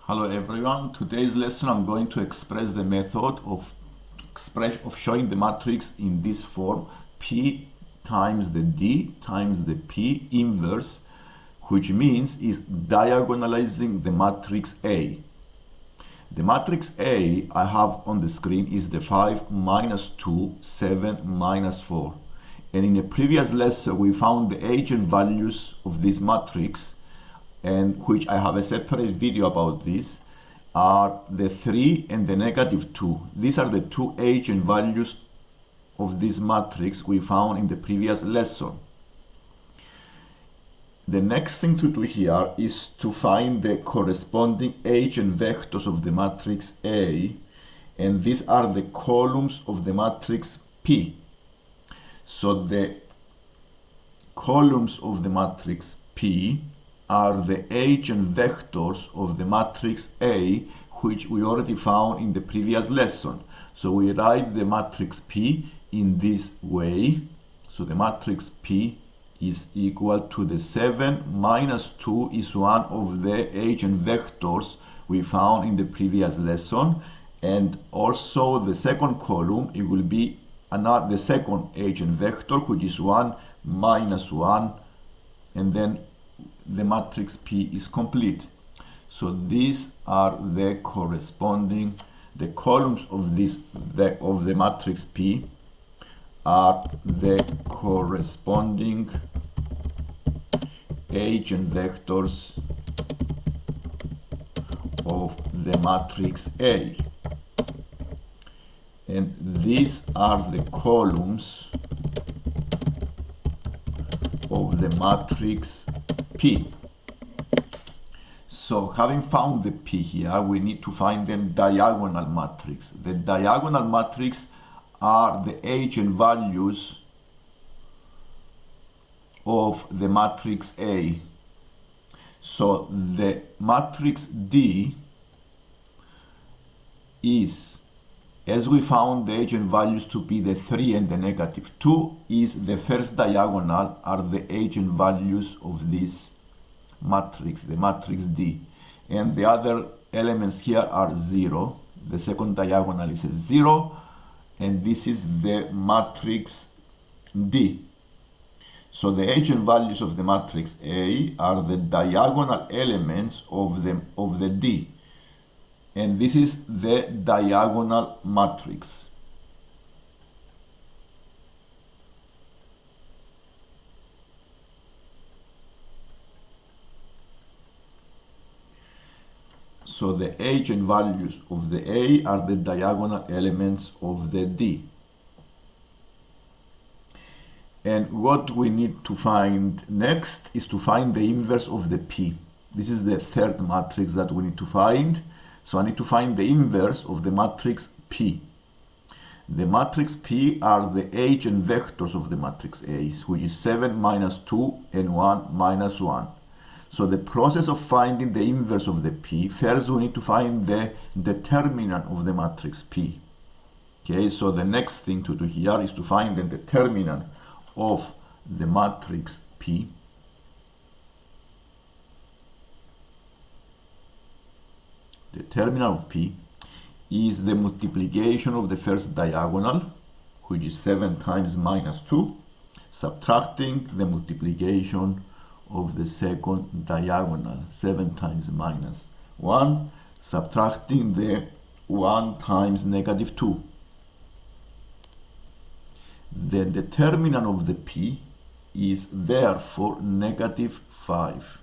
Hello everyone. Today's lesson I'm going to express the method of showing the matrix in this form: P times the D times the P inverse, which means is diagonalizing the matrix A. The matrix A I have on the screen is the 5 minus 2 7 minus 4, and in a previous lesson we found the eigenvalues of this matrix, and which I have a separate video about this, are the 3 and the negative 2. These are the two eigenvalues of this matrix we found in the previous lesson. The next thing to do here is to find the corresponding eigenvectors of the matrix A, and these are the columns of the matrix P. So the columns of the matrix P are the eigenvectors of the matrix A, which we already found in the previous lesson. So we write the matrix P in this way. So the matrix P is equal to the 7 minus 2 is one of the eigenvectors we found in the previous lesson, and also the second column, it will be the second eigenvector, which is 1 minus 1, and then the matrix P is complete. So these are the corresponding, the columns of the matrix P are the corresponding eigenvectors of the matrix A, and these are the columns of the matrix P. So having found the P here, we need to find the diagonal matrix. The diagonal matrix are the eigenvalues of the matrix A. So the matrix D is, as we found the eigenvalues to be the 3 and the negative 2, is the first diagonal are the eigenvalues of this matrix, the matrix D. And the other elements here are 0. The second diagonal is a 0, and this is the matrix D. So the eigenvalues of the matrix A are the diagonal elements of the D, and this is the diagonal matrix. So the eigenvalues of the A are the diagonal elements of the D. And what we need to find next is to find the inverse of the P. This is the third matrix that we need to find. So I need to find the inverse of the matrix P. The matrix P are the eigenvectors of the matrix A, which is 7 minus 2 and 1 minus 1. So the process of finding the inverse of the P, first we need to find the determinant of the matrix P. Okay, so the next thing to do here is to find the determinant of the matrix P. Determinant of P is the multiplication of the first diagonal, which is 7 times minus 2, subtracting the multiplication of the second diagonal, 7 times minus 1, subtracting the 1 times negative 2. The determinant of the P is therefore negative 5.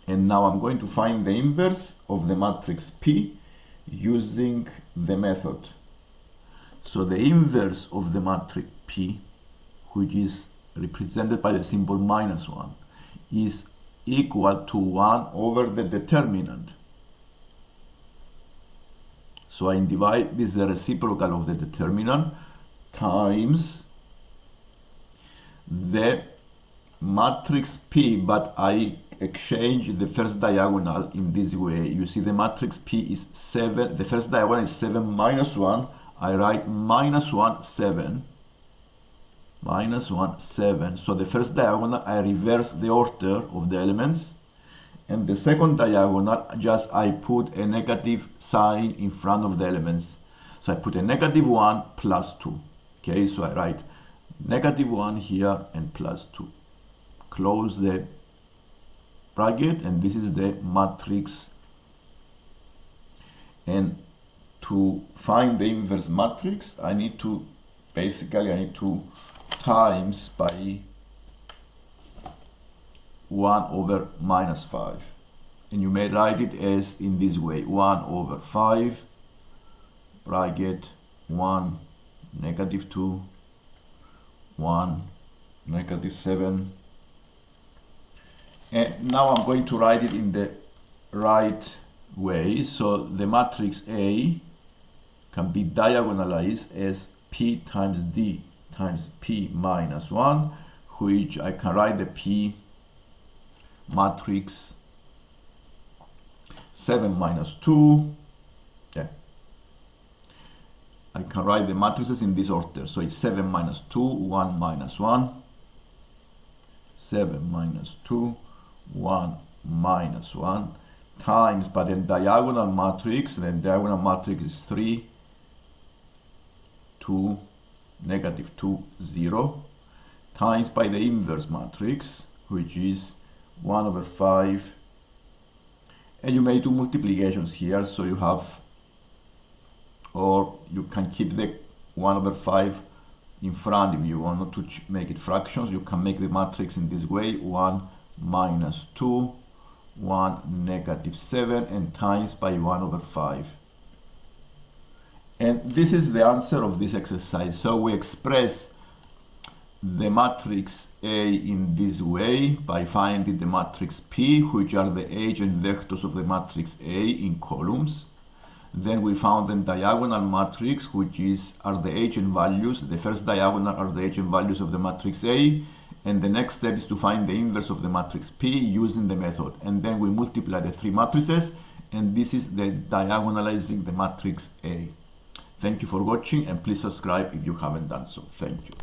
And now I'm going to find the inverse of the matrix P using the method. So the inverse of the matrix P, which is represented by the symbol minus 1, is equal to 1 over the determinant. So I divide this, the reciprocal of the determinant, times the matrix P, but I exchange the first diagonal in this way. You see the matrix P is 7, the first diagonal is 7 minus 1, I write minus 1, 7, minus 1, 7. So the first diagonal, I reverse the order of the elements, And the second diagonal, just I put a negative sign in front of the elements. So I put a -1 plus 2. Okay, so I write -1 here and plus 2. Close the bracket, and this is the matrix. And to find the inverse matrix, I need to times by 1 over -5. And you may write it as in this way: 1 over 5, bracket 1, -2, 1, -7. And now I'm going to write it in the right way. So the matrix A can be diagonalized as P times D times P minus 1, which I can write the P matrix 7 minus 2. Yeah. I can write the matrices in this order. So it's 7 minus 2, 1 minus 1, 7 minus 2, 1 minus 1, times by the diagonal matrix. The diagonal matrix is 3, 2, -2, 0, times by the inverse matrix, which is 1 over 5. And you may do multiplications here, so you have, or you can keep the 1 over 5 in front if you want not to make it fractions. You can make the matrix in this way: 1 minus 2, 1 -7, and times by 1 over 5. And this is the answer of this exercise. So we express the matrix A in this way by finding the matrix P, which are the eigenvectors of the matrix A in columns. Then we found the diagonal matrix, which are the eigenvalues. The first diagonal are the eigenvalues of the matrix A, and the next step is to find the inverse of the matrix P using the method. And then we multiply the three matrices, and this is the diagonalizing the matrix A. Thank you for watching, and please subscribe if you haven't done so. Thank you.